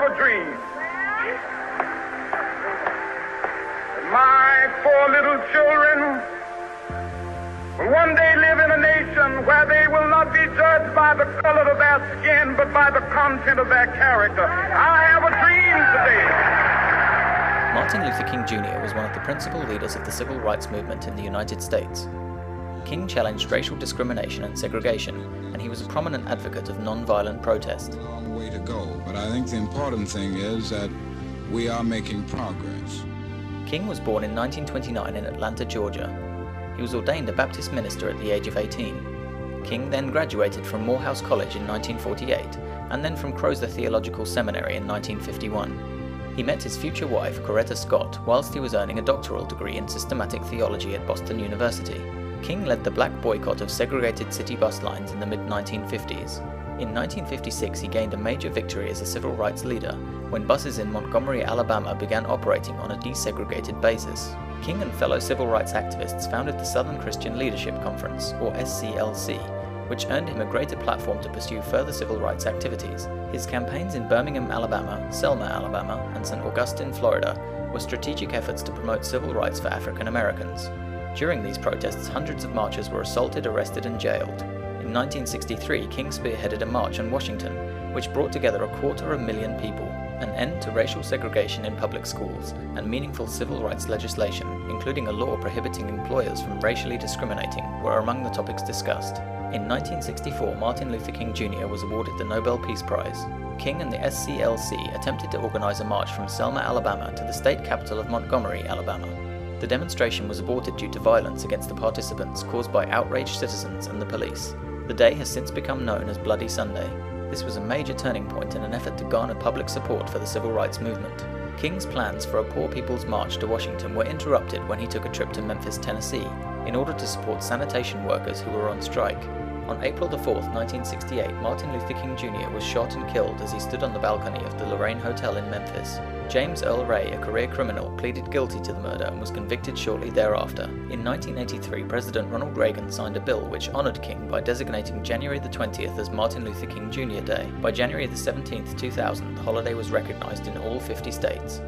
a dream that my four little children will one day live in a nation where they will not be judged by the color of their skin, but by the content of their character. I have a dream today. Martin Luther King Jr. was one of the principal leaders of the civil rights movement in the United States. King challenged racial discrimination and segregation, and he was a prominent advocate of non-violent protest. A long way to go, but I think the important thing is that we are making progress. King was born in 1929 in Atlanta, Georgia. He was ordained a Baptist minister at the age of 18. King then graduated from Morehouse College in 1948, and then from Crozar Theological Seminary in 1951. He met his future wife, Coretta Scott, whilst he was earning a doctoral degree in systematic theology at Boston University. King led the black boycott of segregated city bus lines in the mid-1950s. In 1956, he gained a major victory as a civil rights leader when buses in Montgomery, Alabama began operating on a desegregated basis. King and fellow civil rights activists founded the Southern Christian Leadership Conference, or SCLC, which earned him a greater platform to pursue further civil rights activities. His campaigns in Birmingham, Alabama, Selma, Alabama, and St. Augustine, Florida, were strategic efforts to promote civil rights for African Americans. During these protests, hundreds of marchers were assaulted, arrested, and jailed. In 1963, King spearheaded a march on Washington, which brought together 250,000 people. An end to racial segregation in public schools, and meaningful civil rights legislation, including a law prohibiting employers from racially discriminating, were among the topics discussed. In 1964, Martin Luther King Jr. was awarded the Nobel Peace Prize. King and the SCLC attempted to organize a march from Selma, Alabama to the state capital of Montgomery, Alabama. The demonstration was aborted due to violence against the participants caused by outraged citizens and the police. The day has since become known as Bloody Sunday. This was a major turning point in an effort to garner public support for the civil rights movement. King's plans for a Poor People's March to Washington were interrupted when he took a trip to Memphis, Tennessee, in order to support sanitation workers who were on strike. On April 4, 1968, Martin Luther King Jr. was shot and killed as he stood on the balcony of the Lorraine Hotel in Memphis. James Earl Ray, a career criminal, pleaded guilty to the murder and was convicted shortly thereafter. In 1983, President Ronald Reagan signed a bill which honored King by designating January 20th as Martin Luther King Jr. Day. By January 17, 2000, the holiday was recognized in all 50 states.